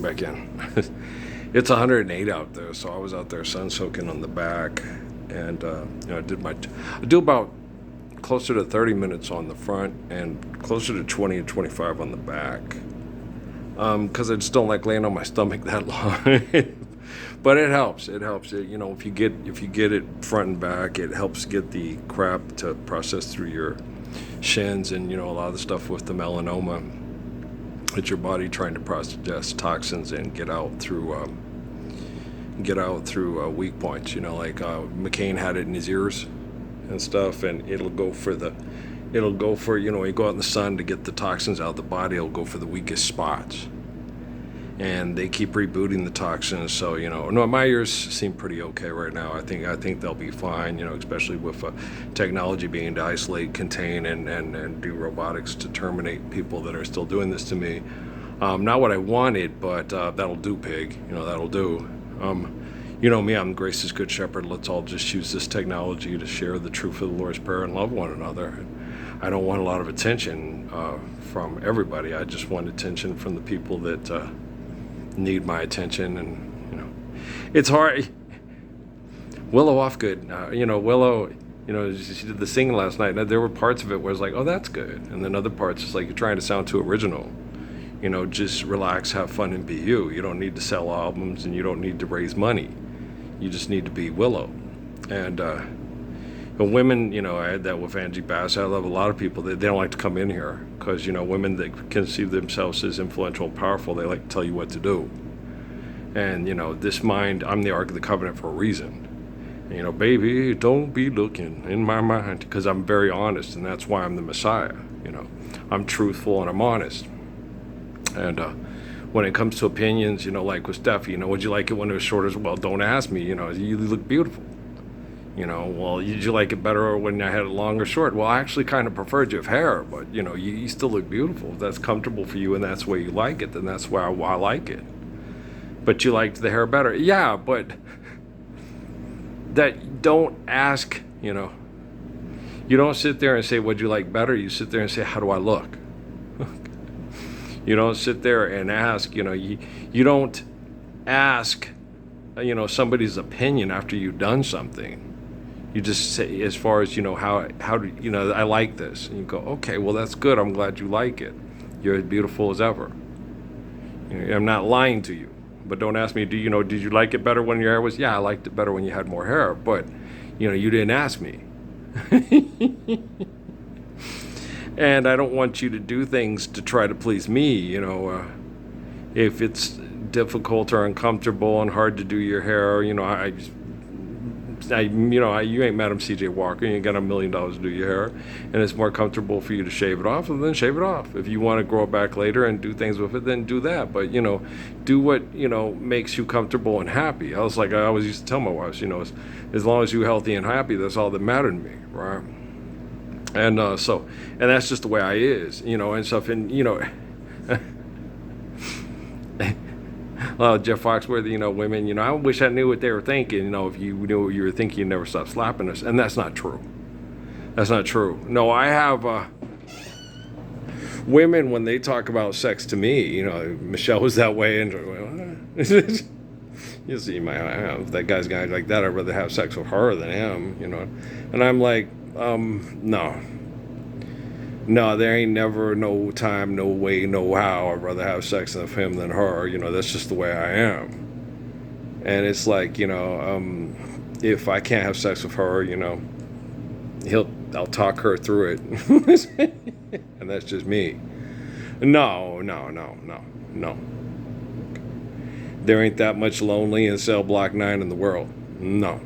Back in. It's 108 out there, so I was out there sun soaking on the back, and I do about closer to 30 minutes on the front and closer to 20 to 25 on the back. Because I just don't like laying on my stomach that long. But it helps. It helps. If you get it front and back, it helps get the crap to process through your shins, and a lot of the stuff with the melanoma. It's your body trying to process toxins and get out through weak points. Like McCain had it in his ears and stuff, and it'll go for you go out in the sun to get the toxins out of the body. It'll go for the weakest spots, and they keep rebooting the toxins. So no, my ears seem pretty okay right now. I think they'll be fine. Especially with technology being to isolate, contain, and do robotics to terminate people that are still doing this to me. Not what I wanted, but that'll do, pig. That'll do. Me, I'm Grace's good shepherd. Let's all just use this technology to share the truth of the Lord's Prayer and love one another. I don't want a lot of attention from everybody. I just want attention from the people that need my attention. And it's hard. Willow Offgood, Willow, she did the singing last night, and there were parts of it where it's like, oh, that's good, and then other parts it's like you're trying to sound too original. Just relax, have fun, and be you. You don't need to sell albums, and you don't need to raise money. You just need to be Willow. And women, I had that with Angie Bass. I love a lot of people that they don't like to come in here because women that conceive themselves as influential and powerful, they like to tell you what to do. And this mind, I'm the Ark of the Covenant for a reason. Baby, don't be looking in my mind, because I'm very honest, and that's why I'm the Messiah. I'm truthful and I'm honest. And when it comes to opinions, like with Steffi, would you like it when it was short as well? Don't ask me. You look beautiful. Well, did you like it better when I had it long or short? Well, I actually kind of preferred you have hair, but you still look beautiful. If that's comfortable for you and that's the way you like it, then that's why I like it. But you liked the hair better. Yeah, but that don't ask, you don't sit there and say, what'd you like better? You sit there and say, how do I look? You don't sit there and ask, you don't ask, somebody's opinion after you've done something. You just say, as far as, how do, I like this. And you go, okay, well, that's good. I'm glad you like it. You're as beautiful as ever. I'm not lying to you. But don't ask me, did you like it better when your hair was? Yeah, I liked it better when you had more hair. But, you didn't ask me. And I don't want you to do things to try to please me. If it's difficult or uncomfortable and hard to do your hair, you ain't Madam C.J. Walker. You ain't got $1 million to do your hair, and it's more comfortable for you to shave it off, then shave it off. If you want to grow it back later and do things with it, then do that. But do what makes you comfortable and happy. I always used to tell my wives, as long as you're healthy and happy, that's all that mattered to me, right? And and that's just the way I is, and stuff. And well, Jeff Foxworthy, women, I wish I knew what they were thinking. If you knew what you were thinking, you'd never stop slapping us. And that's not true. That's not true. No, I have women, when they talk about sex to me, Michelle was that way. And you see, if that guy's guy like that, I'd rather have sex with her than him, And I'm like, no, there ain't never no time, no way, no how. I'd rather have sex with him than her. That's just the way I am. And it's like, if I can't have sex with her, I'll talk her through it. And that's just me. No. There ain't that much lonely in cell block 9 in the world. No,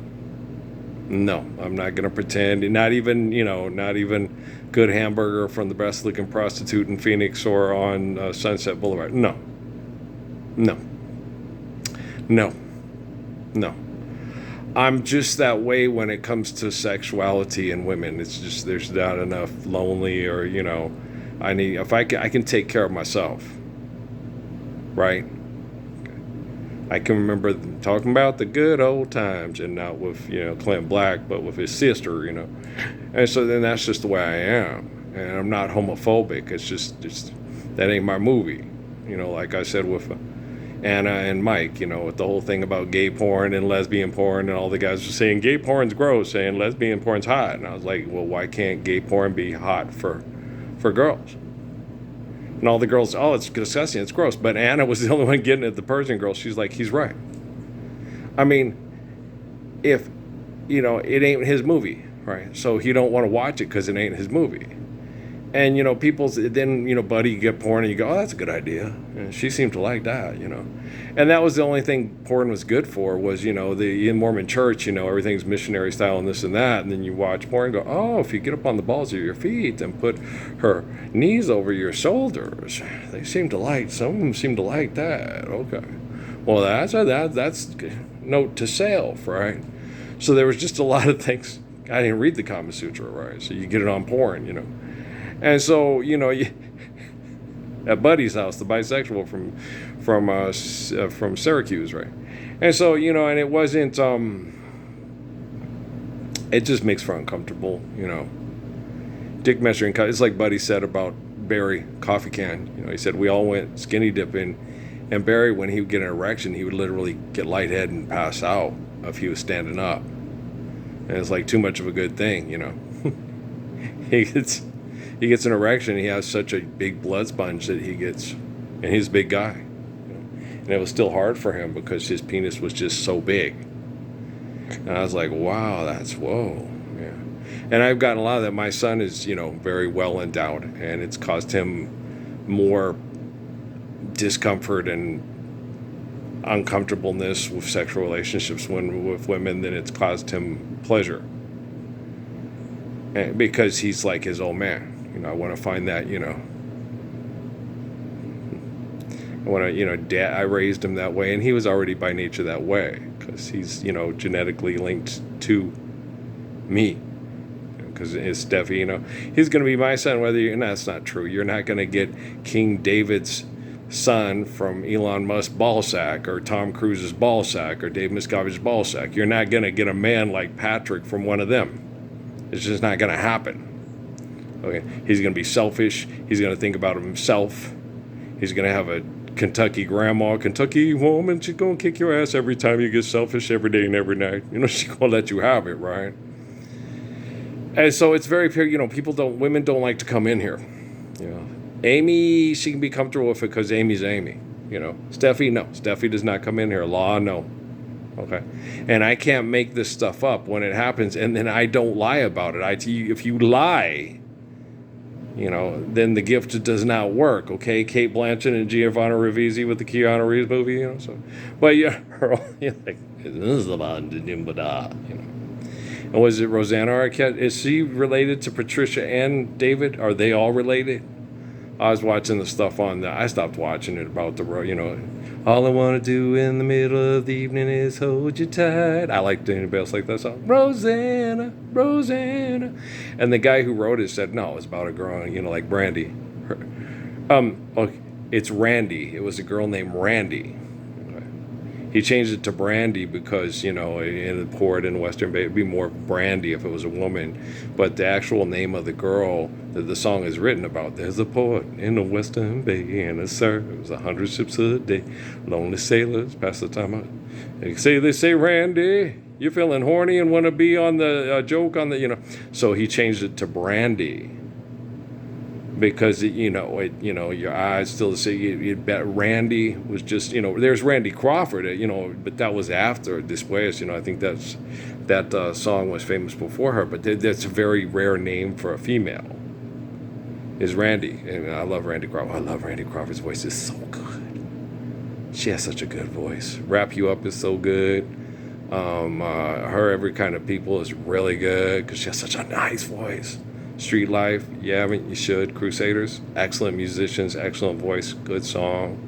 I'm not gonna pretend. Not even good hamburger from the best looking prostitute in Phoenix or on Sunset Boulevard. No. I'm just that way when it comes to sexuality and women. It's just there's not enough lonely, or I can take care of myself, right? I can remember talking about the good old times, and not with Clint Black, but with his sister, and so then that's just the way I am, and I'm not homophobic. It's just that ain't my movie, like I said with Anna and Mike, with the whole thing about gay porn and lesbian porn, and all the guys were saying gay porn's gross, saying lesbian porn's hot, and I was like, well, why can't gay porn be hot for girls? And all the girls, oh, it's disgusting, it's gross. But Anna was the only one getting it, the Persian girl. She's like, he's right. I mean, if, it ain't his movie, right? So he don't want to watch it because it ain't his movie. And, people, then, buddy, you get porn and you go, oh, that's a good idea. And she seemed to like that, And that was the only thing porn was good for was, the in Mormon church, everything's missionary style and this and that. And then you watch porn and go, oh, if you get up on the balls of your feet and put her knees over your shoulders, some of them seem to like that. Okay. Well, that's note to self, right? So there was just a lot of things. I didn't read the Kama Sutra, right? So you get it on porn, And so, at Buddy's house, the bisexual from Syracuse, right? And so, and it wasn't, it just makes for uncomfortable, Dick measuring, it's like Buddy said about Barry Coffee Can. He said we all went skinny dipping, and Barry, when he would get an erection, he would literally get lightheaded and pass out if he was standing up. And it's like too much of a good thing, He gets an erection. He has such a big blood sponge that and he's a big guy. And it was still hard for him because his penis was just so big. And I was like, wow, whoa. Yeah. And I've gotten a lot of that. My son is, very well endowed, and it's caused him more discomfort and uncomfortableness with sexual relationships with women than it's caused him pleasure. And because he's like his old man. I want to find that, I want to, dad, I raised him that way, and he was already by nature that way because he's, genetically linked to me. Because his Steffi, he's going to be my son, and that's not true. You're not going to get King David's son from Elon Musk's ballsack or Tom Cruise's ballsack or Dave Miscavige's ballsack. You're not going to get a man like Patrick from one of them. It's just not going to happen. Okay, he's going to be selfish. He's going to think about himself. He's going to have a Kentucky grandma, Kentucky woman. She's going to kick your ass every time you get selfish every day and every night. She's going to let you have it, right? And so it's very pure. Women don't like to come in here. Amy, she can be comfortable with it because Amy's Amy. Steffi, no. Steffi does not come in here. Law, no. Okay. And I can't make this stuff up when it happens, and then I don't lie about it. If you lie, then the gift does not work, okay? Kate Blanchett and Giovanna Ribisi with the Keanu Reeves movie, so. But you're like, this is about, And was it Rosanna Arquette? Is she related to Patricia and David? Are they all related? I was watching the stuff I stopped watching it about all I want to do in the middle of the evening is hold you tight. I like anybody else like that song. Rosanna, Rosanna. And the guy who wrote it said, no, it's about a girl, like Brandy. It's Randy. It was a girl named Randy. He changed it to Brandy because, in the port in Western Bay, it'd be more Brandy if it was a woman. But the actual name of the girl that the song is written about, there's a port in the Western Bay and it serves 100 ships a day. Lonely sailors pass the time out. They say, Randy, you're feeling horny and want to be on the joke on the, So he changed it to Brandy. Because your eyes still say Randy was just there's Randy Crawford but that was after Después. I think that song was famous before her, but that's a very rare name for a female is Randy, and I love Randy Crawford. I love Randy Crawford's voice. Is so good. She has such a good voice. Wrap You Up is so good. Her Every Kind of People is really good because she has such a nice voice. Street Life, you haven't, you should. Crusaders, excellent musicians, excellent voice, good song.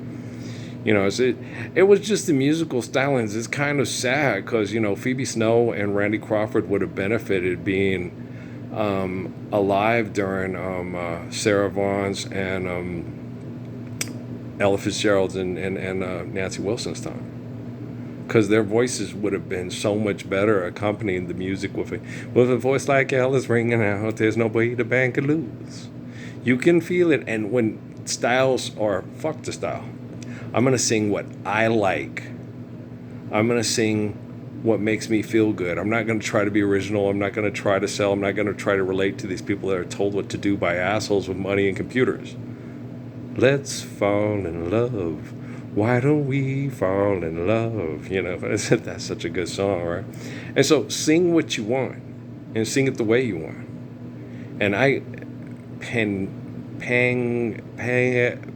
It was just the musical stylings. It's kind of sad because, Phoebe Snow and Randy Crawford would have benefited being alive during Sarah Vaughan's and Ella Fitzgerald's and Nancy Wilson's time. Because their voices would have been so much better accompanying the music with a voice like Ella's ringing out. There's no way the band could lose. You can feel it, and when styles are fuck the style. I'm going to sing what I like. I'm going to sing what makes me feel good. I'm not going to try to be original. I'm not going to try to sell. I'm not going to try to relate to these people that are told what to do by assholes with money and computers. Let's fall in love. Why don't we fall in love? You know, that's such a good song, right? And so sing what you want and sing it the way you want. And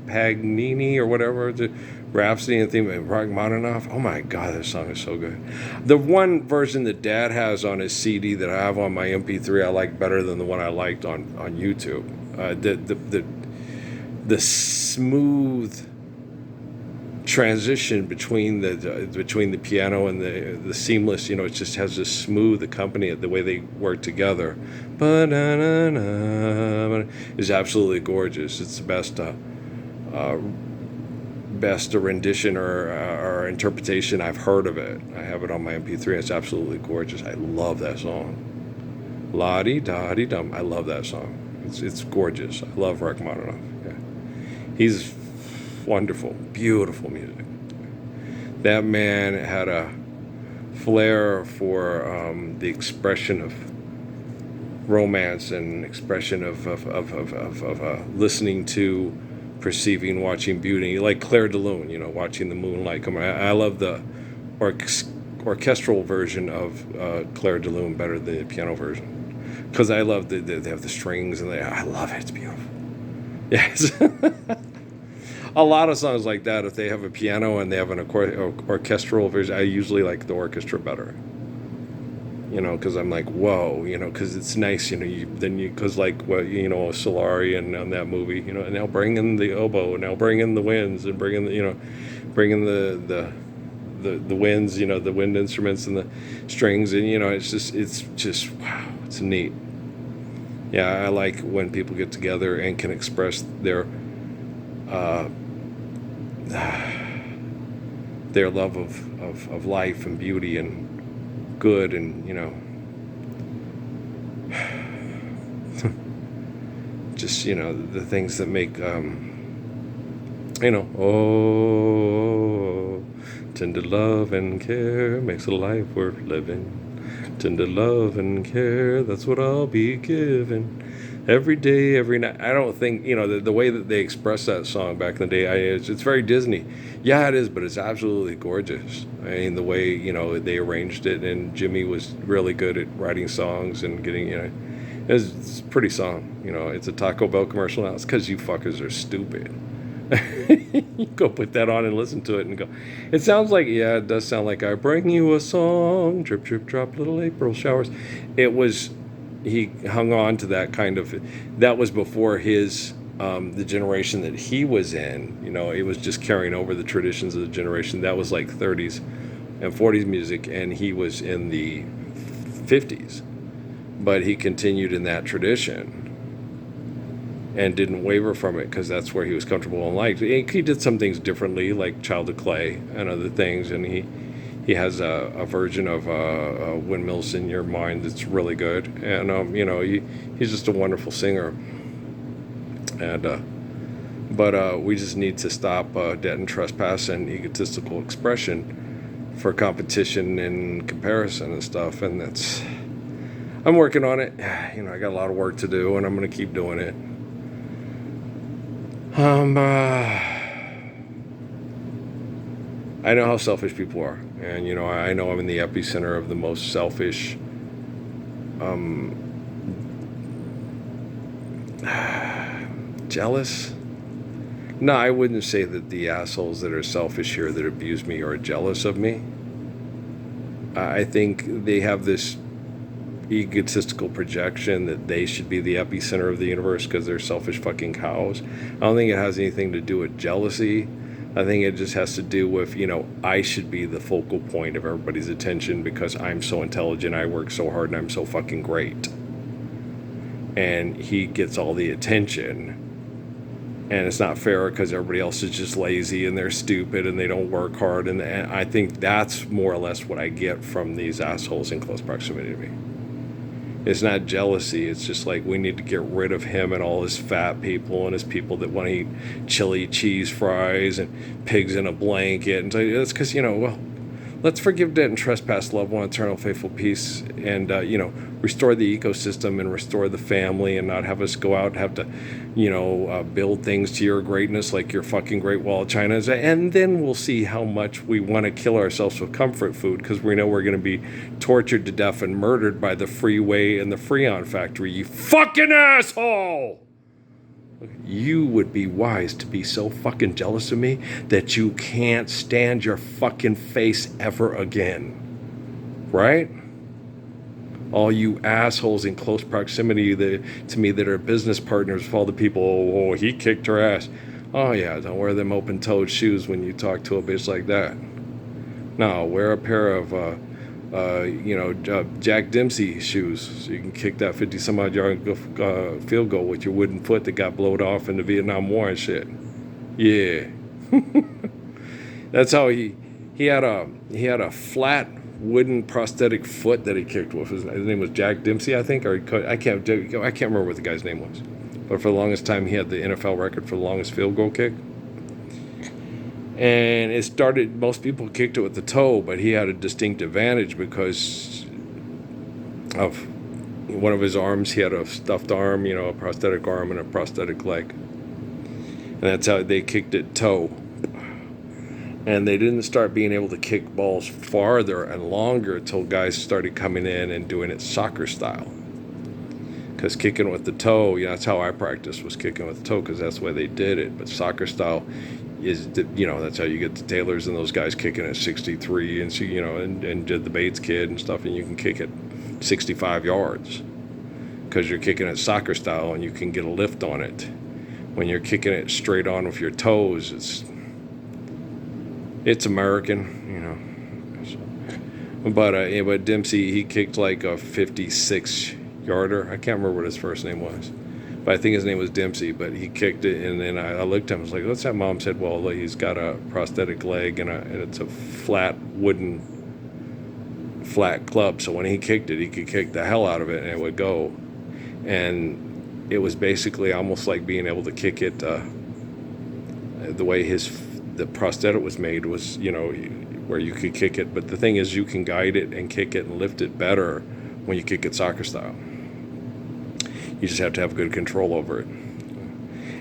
Pagnini or whatever, the Rhapsody and theme of Rachmaninoff. Oh my God, that song is so good. The one version that Dad has on his CD that I have on my MP3, I like better than the one I liked on YouTube. The smooth transition between the piano and the seamless, you know, it just has this smooth accompaniment, the way they work together. Is absolutely gorgeous. It's the best rendition or interpretation I've heard of it. I have it on my MP3. It's absolutely gorgeous. I love that song. La di da di dum. I love that song. It's gorgeous. I love Rachmaninoff. Yeah. He's wonderful, beautiful music. That man had a flair for the expression of romance and expression of listening to, perceiving, watching beauty, like Claire de Lune, you know, watching the moonlight come. I love the orchestral version of Claire de Lune better than the piano version, because I love they have the strings and I love it. It's beautiful. Yes. A lot of songs like that, if they have a piano and they have an orchestral version, I usually like the orchestra better. You know, because I'm like, whoa, you know, because it's nice, you know, because like, well, you know, Solari and on that movie, you know, and now bring in the oboe, and now bring in the winds, and bring in the, you know, bring in the winds, you know, the wind instruments and the strings, and, you know, it's just, wow, it's neat. Yeah, I like when people get together and can express their love of life and beauty and good, and, you know, just, you know, the things that make, you know, oh, tender love and care makes a life worth living. Tender love and care, that's what I'll be giving. Every day, every night. I don't think, you know, the way that they expressed that song back in the day, it's very Disney. Yeah, it is, but it's absolutely gorgeous. I mean, the way, you know, they arranged it, and Jimmy was really good at writing songs and getting, you know, it's a pretty song. You know, it's a Taco Bell commercial now. It's because you fuckers are stupid. You go put that on and listen to it and go, it sounds like, yeah, it does sound like I bring you a song, drip, drip, drop, little April showers. He hung on to that kind of, that was before his, the generation that he was in, you know, it was just carrying over the traditions of the generation. That was like 30s and 40s music, and he was in the 50s, but he continued in that tradition and didn't waver from it, because that's where he was comfortable and liked. He did some things differently, like Child of Clay and other things, and he has a version of Windmills in Your Mind that's really good, and you know, he's just a wonderful singer, and but we just need to stop debt and trespass and egotistical expression for competition and comparison and stuff, and I'm working on it. You know, I got a lot of work to do, and I'm going to keep doing it. I know how selfish people are, and, you know, I know I'm in the epicenter of the most selfish, jealous? No, I wouldn't say that the assholes that are selfish here that abuse me are jealous of me. I think they have this egotistical projection that they should be the epicenter of the universe because they're selfish fucking cows. I don't think it has anything to do with jealousy. I think it just has to do with, you know, I should be the focal point of everybody's attention because I'm so intelligent, I work so hard, and I'm so fucking great. And he gets all the attention. And it's not fair because everybody else is just lazy and they're stupid and they don't work hard. And I think that's more or less what I get from these assholes in close proximity to me. It's not jealousy. It's just like we need to get rid of him and all his fat people and his people that want to eat chili cheese fries and pigs in a blanket. And so that's because, well, let's forgive debt and trespass, love one, eternal, faithful peace, and, restore the ecosystem and restore the family and not have us go out and have to, build things to your greatness like your fucking Great Wall of China. And then we'll see how much we want to kill ourselves with comfort food because we know we're going to be tortured to death and murdered by the freeway and the Freon factory, you fucking asshole! You would be wise to be so fucking jealous of me that you can't stand your fucking face ever again. Right? All you assholes in close proximity to me that are business partners with all the people, oh, he kicked her ass. Oh yeah, don't wear them open-toed shoes when you talk to a bitch like that. No, wear a pair of Jack Dempsey shoes so you can kick that 50-some-odd yard field goal with your wooden foot that got blowed off in the Vietnam War and shit. Yeah. That's how he had a flat wooden prosthetic foot that he kicked with. His name was Jack Dempsey, I think, or I can't remember what the guy's name was. But for the longest time, he had the NFL record for the longest field goal kick. And it started, most people kicked it with the toe, but he had a distinct advantage because of one of his arms. He had a stuffed arm, a prosthetic arm and a prosthetic leg. And that's how they kicked it toe. And they didn't start being able to kick balls farther and longer until guys started coming in and doing it soccer style. Because kicking with the toe, that's how I practiced, was kicking with the toe, because that's the way they did it. But soccer style is, that's how you get the Taylors and those guys kicking at 63 and and did the Bates kid and stuff, and you can kick it 65 yards because you're kicking it soccer style and you can get a lift on it. When you're kicking it straight on with your toes, it's American, But Dempsey, he kicked like a 56-yarder. I can't remember what his first name was. But I think his name was Dempsey, but he kicked it, and then I looked at him, I was like, what's that? Mom said, well, he's got a prosthetic leg, and it's a flat club, so when he kicked it, he could kick the hell out of it, and it would go. And it was basically almost like being able to kick it the way the prosthetic was made was, where you could kick it. But the thing is, you can guide it and kick it and lift it better when you kick it soccer style. You just have to have good control over it.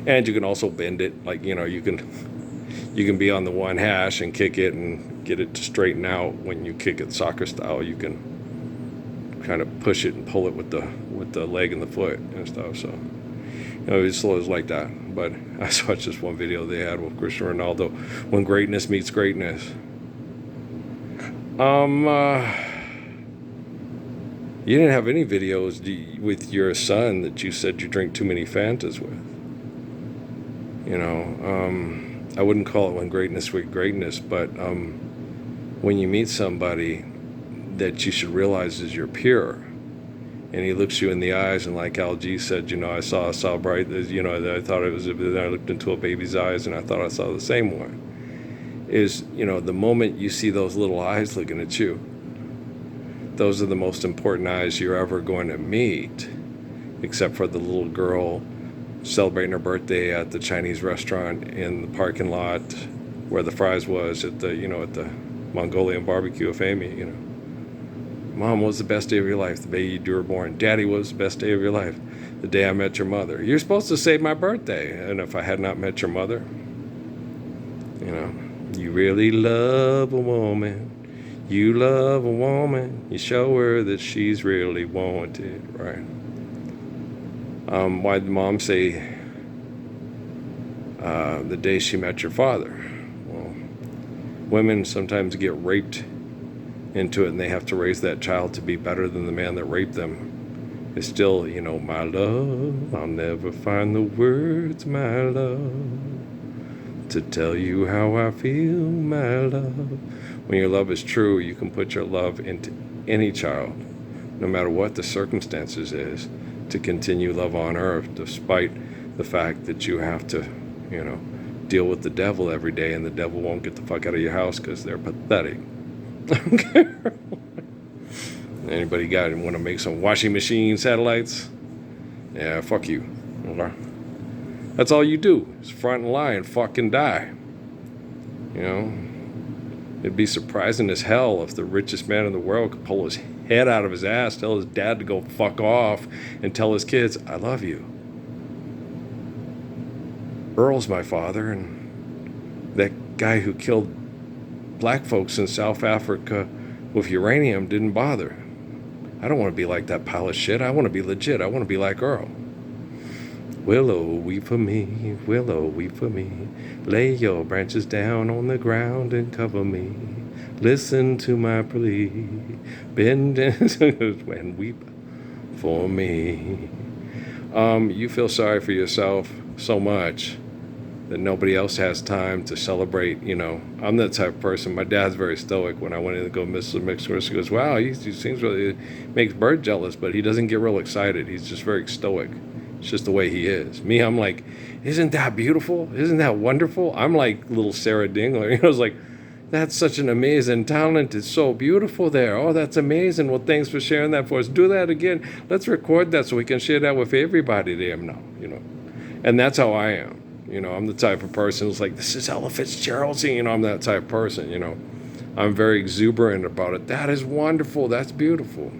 And you can also bend it, like, you can be on the one hash and kick it and get it to straighten out. When you kick it soccer style, you can kind of push it and pull it with the leg and the foot and stuff. So, it was like that. But I watched this one video they had with Cristiano Ronaldo, when greatness meets greatness. You didn't have any videos with your son that you said you drink too many Fantas with. I wouldn't call it when greatness with greatness, but when you meet somebody that you should realize is your peer, and he looks you in the eyes, and like Al G said, I saw bright, I thought it was, I looked into a baby's eyes, and I thought I saw the same one. Is, the moment you see those little eyes looking at you, those are the most important eyes you're ever going to meet, except for the little girl celebrating her birthday at the Chinese restaurant in the parking lot where the fries was at the, at the Mongolian barbecue of Amy, Mom, what was the best day of your life? The day you were born. Daddy, what was the best day of your life? The day I met your mother. You're supposed to say my birthday. And if I had not met your mother, you really love a woman. You love a woman. You show her that she's really wanted, right? Why did Mom say the day she met your father? Well, women sometimes get raped into it, and they have to raise that child to be better than the man that raped them. It's still, my love, I'll never find the words, my love, to tell you how I feel, my love. When your love is true, you can put your love into any child, no matter what the circumstances is, to continue love on earth, despite the fact that you have to, deal with the devil every day, and the devil won't get the fuck out of your house because they're pathetic. Anybody want to make some washing machine satellites? Yeah, fuck you. Okay. That's all you do is front and lie and fucking die. You know? It'd be surprising as hell if the richest man in the world could pull his head out of his ass, tell his dad to go fuck off, and tell his kids, I love you. Earl's my father, and that guy who killed black folks in South Africa with uranium didn't bother. I don't want to be like that pile of shit. I want to be legit. I want to be like Earl. Willow, weep for me. Willow, weep for me. Lay your branches down on the ground and cover me. Listen to my plea. Bend and weep for me. You feel sorry for yourself so much that nobody else has time to celebrate. You know, I'm that type of person. My dad's very stoic. When I went in to go miss the mixed course, he goes, wow, he seems really, makes Bird jealous, but he doesn't get real excited. He's just very stoic. It's just the way he is. Me, I'm like, isn't that beautiful? Isn't that wonderful? I'm like little Sarah Dingler. You know, it's like, that's such an amazing talent. It's so beautiful there. Oh, that's amazing. Well, thanks for sharing that for us. Do that again. Let's record that so we can share that with everybody there now, you know. And that's how I am. You know, I'm the type of person who's like, this is Ella Fitzgerald's. You know, I'm that type of person, you know. I'm very exuberant about it. That is wonderful. That's beautiful.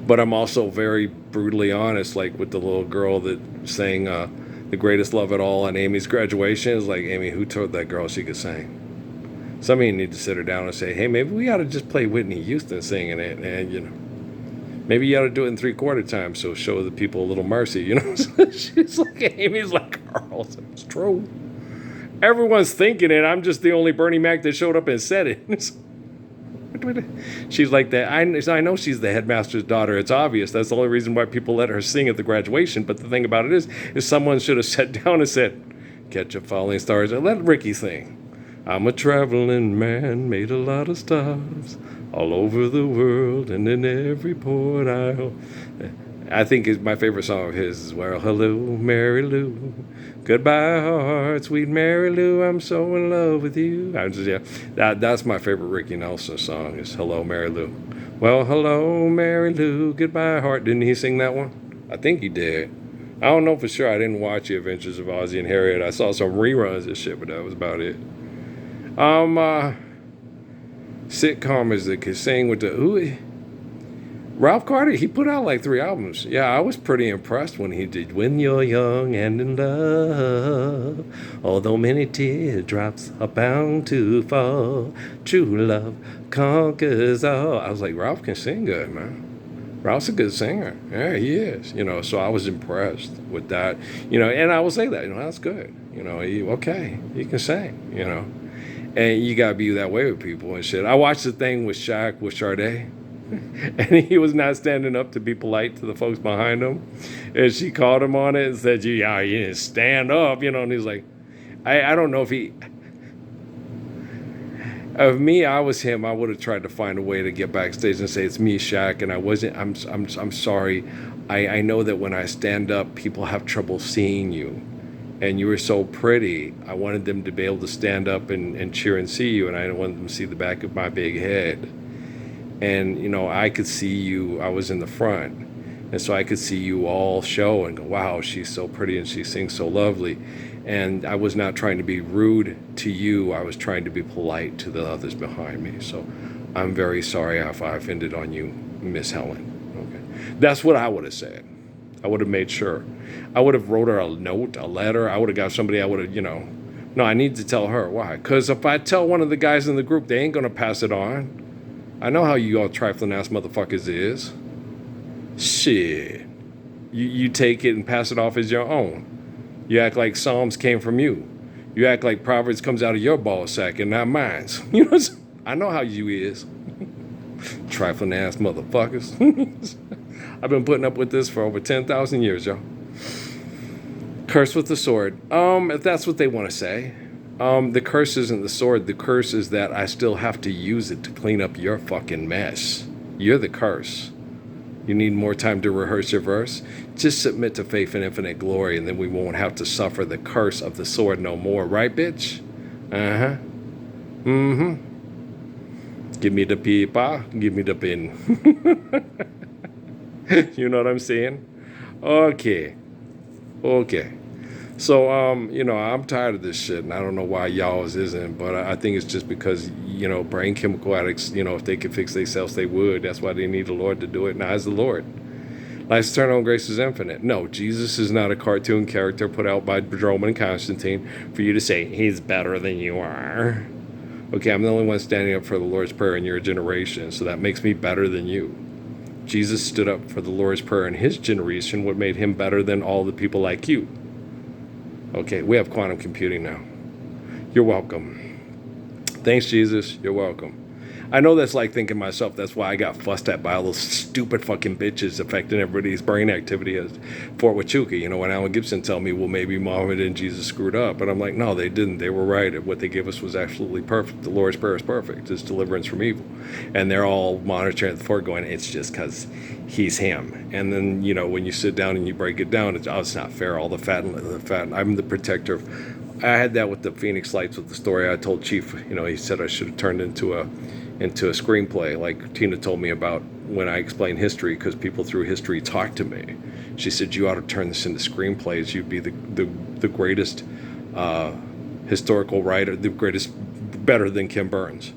But I'm also very brutally honest, like with the little girl that sang The Greatest Love at All on Amy's graduation. It's like, Amy, who told that girl she could sing? Some of you need to sit her down and say, hey, maybe we ought to just play Whitney Houston singing it. And, you know, maybe you ought to do it in 3/4 time, so show the people a little mercy, you know? She's like, Amy's like, Carl, it's true. Everyone's thinking it. I'm just the only Bernie Mac that showed up and said it. She's like that. I know she's the headmaster's daughter. It's obvious. That's the only reason why people let her sing at the graduation. But the thing about it is someone should have sat down and said, catch a falling stars, and let Ricky sing. I'm a traveling man, made a lot of stops all over the world and in every port I think my favorite song of his is, well, hello, Mary Lou. Goodbye, heart, sweet Mary Lou. I'm so in love with you. That's my favorite Ricky Nelson song is Hello, Mary Lou. Well, hello, Mary Lou. Goodbye, heart. Didn't he sing that one? I think he did. I don't know for sure. I didn't watch The Adventures of Ozzie and Harriet. I saw some reruns and shit, but that was about it. Sitcom that could sing with the Ralph Carter, he put out like 3 albums. Yeah, I was pretty impressed when he did When You're Young and in Love. Although many teardrops are bound to fall, true love conquers all. I was like, Ralph can sing good, man. Ralph's a good singer. Yeah, he is. You know, so I was impressed with that. You know, and I will say that, you know, that's good. You know, you can sing, you know. And you gotta be that way with people and shit. I watched the thing with Shaq with Sade. And he was not standing up to be polite to the folks behind him. And she called him on it and said, you didn't stand up, you know. And he's like, I don't know if he... Of me, I was him. I would have tried to find a way to get backstage and say, it's me, Shaq. And I wasn't... I'm sorry. I know that when I stand up, people have trouble seeing you. And you were so pretty. I wanted them to be able to stand up and cheer and see you. And I didn't want them to see the back of my big head. And, you know, I could see you, I was in the front. And so I could see you all show and go, wow, she's so pretty and she sings so lovely. And I was not trying to be rude to you. I was trying to be polite to the others behind me. So I'm very sorry if I offended on you, Miss Helen. Okay. That's what I would have said. I would have made sure. I would have wrote her a note, a letter. I would have got somebody, I would have, you know. No, I need to tell her. Why? Because if I tell one of the guys in the group, they ain't going to pass it on. I know how you all trifling ass motherfuckers is. Shit. You take it and pass it off as your own. You act like Psalms came from you. You act like Proverbs comes out of your ball sack and not mine. You know, I know how you is. Trifling ass motherfuckers. I've been putting up with this for over 10,000 years, y'all. Curse with the sword. If that's what they want to say. The curse isn't the sword. The curse is that I still have to use it to clean up your fucking mess. You're the curse. You need more time to rehearse your verse? Just submit to faith and infinite glory, and then we won't have to suffer the curse of the sword no more. Right, bitch? Uh-huh. Mm-hmm. Give me the paper, give me the pen. You know what I'm saying? Okay, okay. So, I'm tired of this shit, and I don't know why y'all's isn't, but I think it's just because, brain chemical addicts, if they could fix themselves, they would. That's why they need the Lord to do it. Now, as the Lord. Life's eternal and grace is infinite. No, Jesus is not a cartoon character put out by Jerome and Constantine for you to say, he's better than you are. Okay, I'm the only one standing up for the Lord's Prayer in your generation, so that makes me better than you. Jesus stood up for the Lord's Prayer in his generation, what made him better than all the people like you. Okay, we have quantum computing now. You're welcome. Thanks, Jesus. You're welcome. I know that's like thinking myself. That's why I got fussed at by all those stupid fucking bitches affecting everybody's brain activity at Fort Huachuca. When Alan Gibson tell me, well, maybe Muhammad and Jesus screwed up. But I'm like, no, they didn't. They were right. What they gave us was absolutely perfect. The Lord's Prayer is perfect. It's deliverance from evil. And they're all monitoring at the fort going, it's just because he's him. And then, when you sit down and you break it down, it's not fair. All the fat. I'm the protector of. I had that with the Phoenix Lights with the story I told Chief. He said I should have turned into a screenplay like Tina told me about when I explained history, because people through history talk to me. She said, you ought to turn this into screenplays. You'd be the greatest historical writer, the greatest, better than Kim Burns.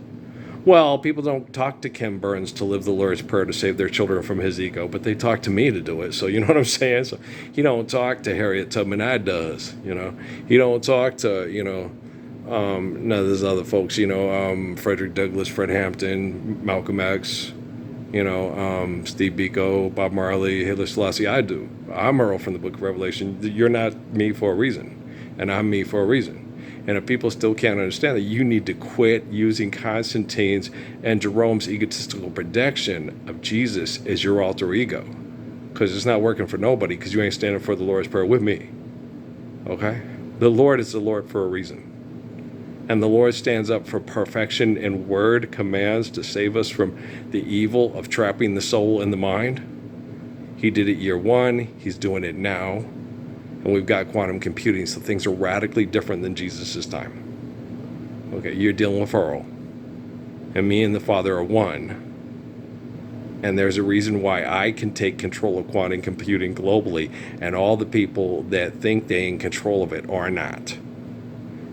Well, people don't talk to Kim Burns to live the Lord's Prayer to save their children from his ego, but they talk to me to do it. So you know what I'm saying? So he don't talk to Harriet Tubman. I does, He don't talk to, none of those other folks, Frederick Douglass, Fred Hampton, Malcolm X, Steve Biko, Bob Marley, Haile Selassie. I do. I'm Earl from the Book of Revelation. You're not me for a reason, and I'm me for a reason. And if people still can't understand that, you need to quit using Constantine's and Jerome's egotistical projection of Jesus as your alter ego, because it's not working for nobody, because you ain't standing for the Lord's Prayer with me. Okay? The Lord is the Lord for a reason. And the Lord stands up for perfection in word commands to save us from the evil of trapping the soul in the mind. He did it year one. He's doing it now. And we've got quantum computing, so things are radically different than Jesus' time. Okay, you're dealing with Earl. And me and the Father are one. And there's a reason why I can take control of quantum computing globally, and all the people that think they're in control of it are not.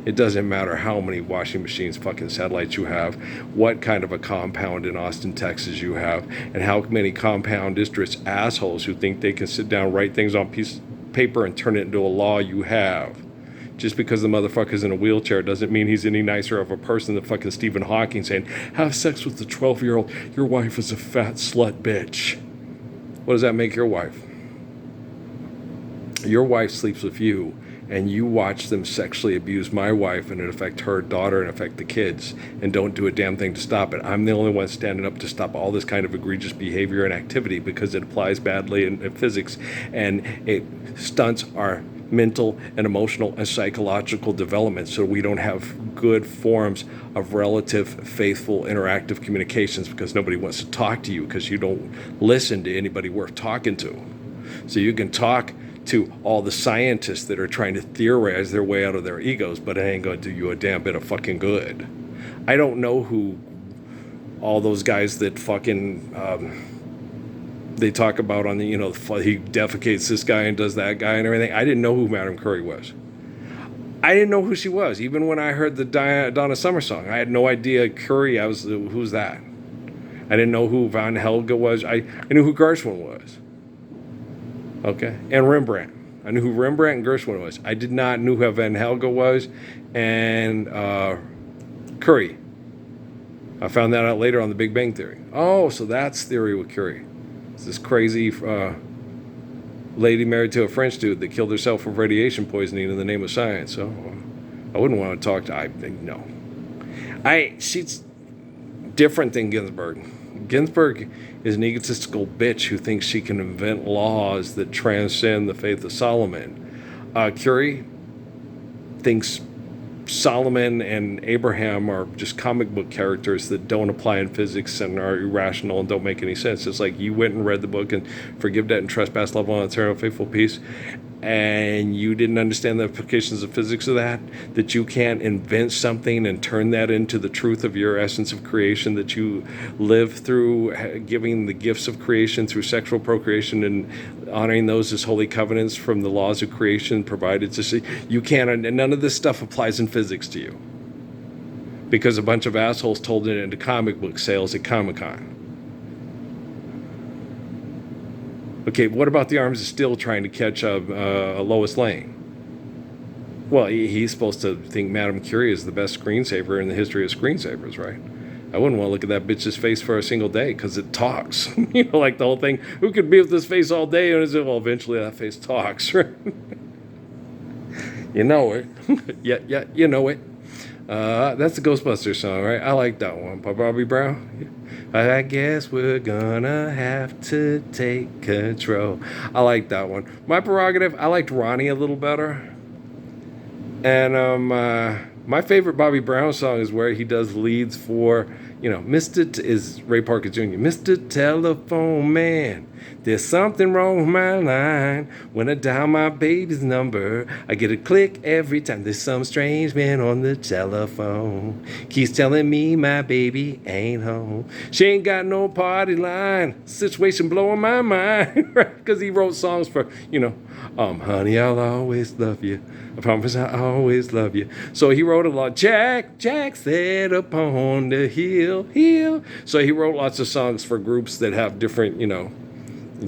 It doesn't matter how many washing machines, fucking satellites you have, what kind of a compound in Austin, Texas you have, and how many compound districts assholes who think they can sit down, write things on piece of paper and turn it into a law you have. Just because the motherfucker's in a wheelchair doesn't mean he's any nicer of a person than fucking Stephen Hawking saying, have sex with the 12-year-old, your wife is a fat slut bitch. What does that make your wife? Your wife sleeps with you, and you watch them sexually abuse my wife, and it affect her daughter and affect the kids, and don't do a damn thing to stop it. I'm the only one standing up to stop all this kind of egregious behavior and activity, because it applies badly in physics, and it stunts our mental and emotional and psychological development, so we don't have good forms of relative, faithful, interactive communications, because nobody wants to talk to you, because you don't listen to anybody worth talking to. So you can talk to all the scientists that are trying to theorize their way out of their egos, but it ain't going to do you a damn bit of fucking good. I don't know who all those guys that fucking they talk about on the, he defecates this guy and does that guy and everything. I didn't know who Madame Curry was. I didn't know who she was. Even when I heard the Donna Summer song, I had no idea Curry. Who's that? I didn't know who Van Helga was. I knew who Gershwin was. Okay, and Rembrandt. I knew who Rembrandt and Gershwin was. I did not know who Van Helga was, and Curry. I found that out later on The Big Bang Theory. Oh, so that's theory with Curry. It's this crazy lady married to a French dude that killed herself from radiation poisoning in the name of science. So I wouldn't want to talk to. She's different than Ginsburg. Ginsburg is an egotistical bitch who thinks she can invent laws that transcend the faith of Solomon. Curie thinks Solomon and Abraham are just comic book characters that don't apply in physics and are irrational and don't make any sense. It's like you went and read the book and forgive debt and trespass, love one, eternal, faithful peace. and you didn't understand the implications of physics of that you can't invent something and turn that into the truth of your essence of creation, that you live through giving the gifts of creation through sexual procreation and honoring those as holy covenants from the laws of creation provided to see. You can't, and none of this stuff applies in physics to you because a bunch of assholes told it into comic book sales at Comic-Con. Okay, what about the Arms of Steel trying to catch Lois Lane? Well, he's supposed to think Madame Curie is the best screensaver in the history of screensavers, right? I wouldn't want to look at that bitch's face for a single day because it talks. Like the whole thing, who could be with this face all day? And well, eventually that face talks, right? You know it. Yeah, you know it. That's the Ghostbusters song, right? I like that one by Bobby Brown. I guess we're gonna have to take control. I like that one. My prerogative, I liked Ronnie a little better. And my favorite Bobby Brown song is where he does leads for, is Ray Parker Jr. Mr. Telephone Man, there's something wrong with my line. When I dial my baby's number, I get a click every time. There's some strange man on the telephone. Keeps telling me my baby ain't home. She ain't got no party line. Situation blowing my mind. Right? Because he wrote songs for, honey, I'll always love you. I promise I'll always love you. So he wrote a lot. Jack said upon the hill. So he wrote lots of songs for groups that have different,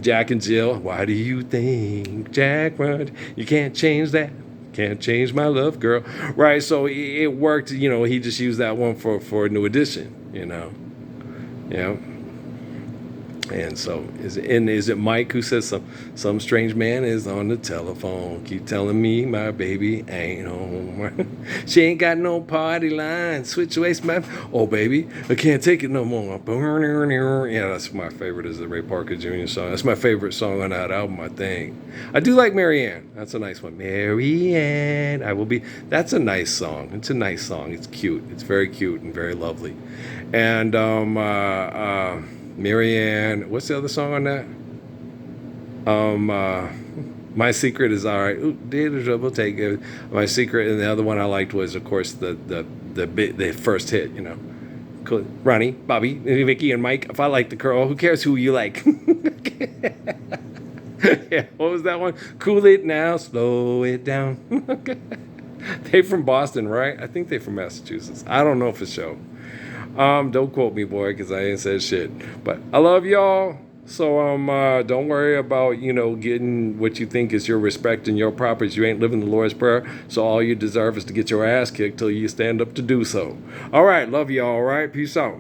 Jack and Jill. Why do you think Jack run? You can't change that. Can't change my love, girl. Right. So it worked. He just used that one for New Edition. Yeah. And so is it Mike who says some strange man is on the telephone, keep telling me my baby ain't home. She ain't got no party line. Switch waist, man. Oh baby, I can't take it no more. Yeah, that's my favorite, is the Ray Parker Jr. song. That's my favorite song on that album, I think. I do like Marianne. That's a nice one. Marianne, I will be. That's a nice song. It's a nice song. It's cute. It's very cute and very lovely. And Marianne, what's the other song on that? My Secret is all right. Ooh, did the trouble take it? My Secret, and the other one I liked was, of course, the first hit. Cool. Ronnie, Bobby, Vicky, and Mike. If I like the girl, who cares who you like? Yeah, what was that one? Cool it now, slow it down. They from Boston, right? I think they from Massachusetts. I don't know for sure. Don't quote me, boy, because I ain't said shit. But I love y'all. So don't worry about, getting what you think is your respect and your properties. You ain't living the Lord's Prayer. So all you deserve is to get your ass kicked till you stand up to do so. All right, love y'all. All right, peace out.